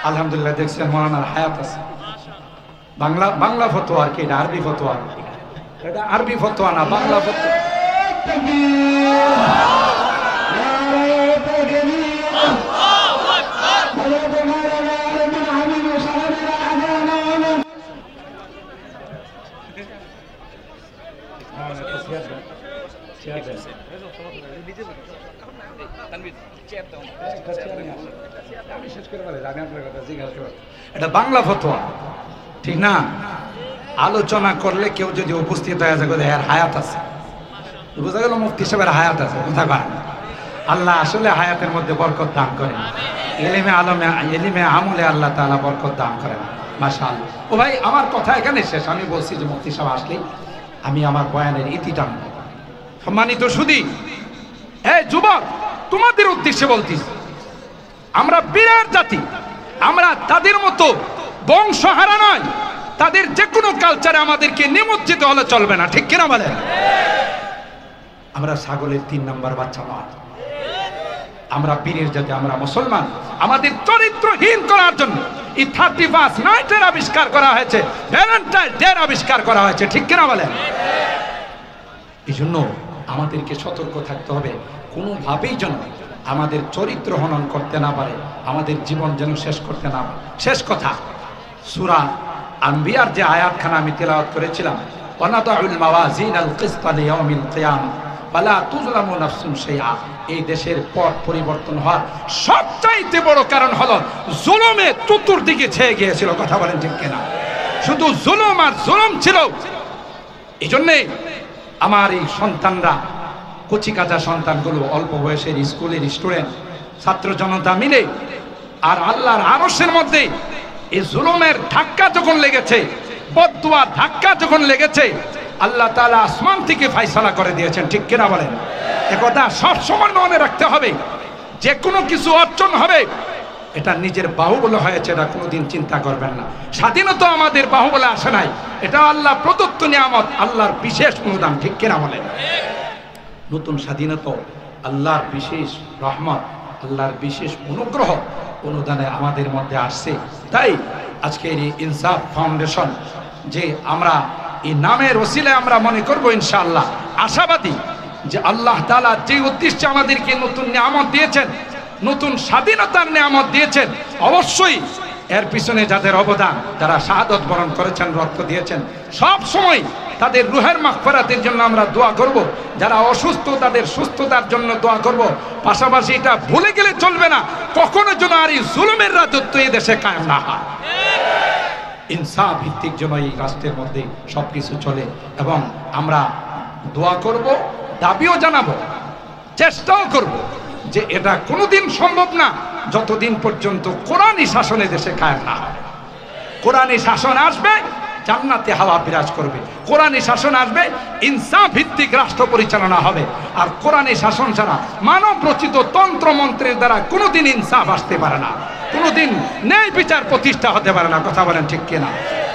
আলহামদুলিল্লাহ দেখছেন মৌলানার হায়াত আছে। বাংলা বাংলা ফতোয়া আর কি, এটা আরবি ফতোয়া, এটা আরবি ফতোয়া না, বাংলা ফতোয়া। এটা বাংলা ফতোয়া, ঠিক না? আলোচনা করলে কেউ যদি উপস্থিত হয়ে যায় এর হায়াত আছে, বোঝা গেল মুফতি সাহেবের হায়াত আছে। কথা কয় আল্লাহ আসলে হায়াতের মধ্যে বরকত দান করেন, এলিমে আলমে এলিমে আমলে আল্লাহ তাআলা বরকত দান করেন। মাশাআল্লাহ। ও ভাই, আমার কথা এখানে শেষ। আমি বলছি যে মুফতি সাহেব আসলেই আমি আমার বয়ানের ইতি টানব। সম্মানিত সুধী, এই যুবক, তোমাদের উদ্দেশ্যে বলতেছি, আমরা বীরের জাতি, আমরা তাদের মতো বংশহারা নয়। তাদের যে কোনো কালচারে আমাদেরকে নিমজ্জিত হলে চলবে না, ঠিক কিনা বলেন? আমরা ছাগলের 3 নম্বর বাচ্চা নয়, আমরা বীরের জাতি, আমরা মুসলমান। আমাদের চরিত্রহীন করার জন্য এই 31 নাইটের আবিষ্কার করা হয়েছে, ভ্যালেন্টাইন ডে আবিষ্কার করা হয়েছে, ঠিক কিনা বলেন? এই জন্য আমাদেরকে সতর্ক থাকতে হবে, কোনোভাবেই যেন আমাদের চরিত্র হনন করতে না পারে, আমাদের জীবন যেন শেষ করতে না পারে। শেষ কথা, সূরা আম্বিয়ার যে আয়াতখানা আমি তেলাওয়াত করেছিলাম, ওয়ানাদাউল মাওয়াজিনাল কিসতা লিয়াউমিল কিয়ামা ফালা তুযলামু নাফসুন শাইআ, এই দেশের পথ পরিবর্তন হওয়ার সবচাইতে বড় কারণ হলো জুলুমে চতুর্দিকে ছেয়ে গিয়েছিল। কথা বলেন ঠিক কিনা? শুধু জুলুম আর জুলুম ছিল। এই জন্যে আমার এই সন্তানরা, কচিকাঁচা সন্তানগুলো, অল্প বয়সের স্কুলের স্টুডেন্ট, ছাত্র জনতা মিলে আর আল্লাহর আরশের মধ্যে এই জুলুমের ধাক্কা যখন লেগেছে, বদদুয়া ধাক্কা যখন লেগেছে, আল্লাহ তাআলা আসমান থেকে ফয়সালা করে দিয়েছেন, ঠিক কিনা বলেন? একথা সবসময় মনে রাখতে হবে। যে কোনো কিছু অর্জন হবে, এটা নিজের বাহুবলে হয়েছে, এটা কোনোদিন চিন্তা করবেন না। স্বাধীনতা আমাদের বাহুবলে আসে নাই, এটা আল্লাহ প্রদত্ত নিয়ামত, আল্লাহর বিশেষ অনুদান, ঠিক কিনা বলেন? নতুন স্বাধীনতা আল্লাহর বিশেষ রহমত, আল্লাহর বিশেষ অনুগ্রহ অনুদানে আমাদের মধ্যে আসছে। তাই আজকের এই ইনসাফ ফাউন্ডেশন, যে আমরা এই নামের ওসিলায় আমরা মনে করব ইনশাআল্লাহ, আশাবাদী যে আল্লাহ তাআলা যে উদ্দেশ্যে আমাদেরকে নতুন নিয়ামত দিয়েছেন, নতুন স্বাধীনতার নিয়ামত দিয়েছেন, অবশ্যই এর পিছনে যাদের অবদান, যারা শাহাদত বরণ করেছেন, রক্ত দিয়েছেন, সব সময় তাদের রুহের মাগফিরাতের জন্য আমরা দোয়া করব। যারা অসুস্থ তাদের সুস্থতার জন্য দোয়া করব। পাশাপাশি এটা ভুলে গেলে চলবে না, কখনো যেন আর এই জুলুমের রাজত্ব এই দেশে কায়েম না হয়। ইনসাফ ভিত্তিক যেন এই রাষ্ট্রের মধ্যে সবকিছু চলে, এবং আমরা দোয়া করব, দাবিও জানাবো, চেষ্টাও করব যে এটা কোনোদিন সম্ভব না যতদিন পর্যন্ত কোরআনী শাসনে দেশে কায়েম না হয়। কোরআনী শাসন আসবে, জান্নাতে হাওয়া বিরাজ করবে। কোরআনী শাসন আসবে, ইনসাফ ভিত্তিক রাষ্ট্র পরিচালনা হবে। আর কোরআনী শাসন ছাড়া মানব রচিত তন্ত্র মন্ত্রের দ্বারা কোনোদিন ইনসাফ আসতে পারে না, কোনোদিন ন্যায় বিচার প্রতিষ্ঠা হতে পারে না। কথা বলেন ঠিক কিনা?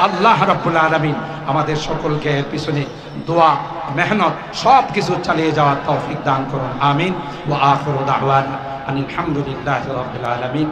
আল্লাহ রাব্বুল আলামিন আমাদের সকলকে এর পিছনে দোয়া, মেহনত সব কিছু চালিয়ে যাওয়ার তৌফিক দান করুন। আমিন। ওয়া আখিরু দাওয়ানা আনিল হামদুলিল্লাহি রাব্বিল আলামিন।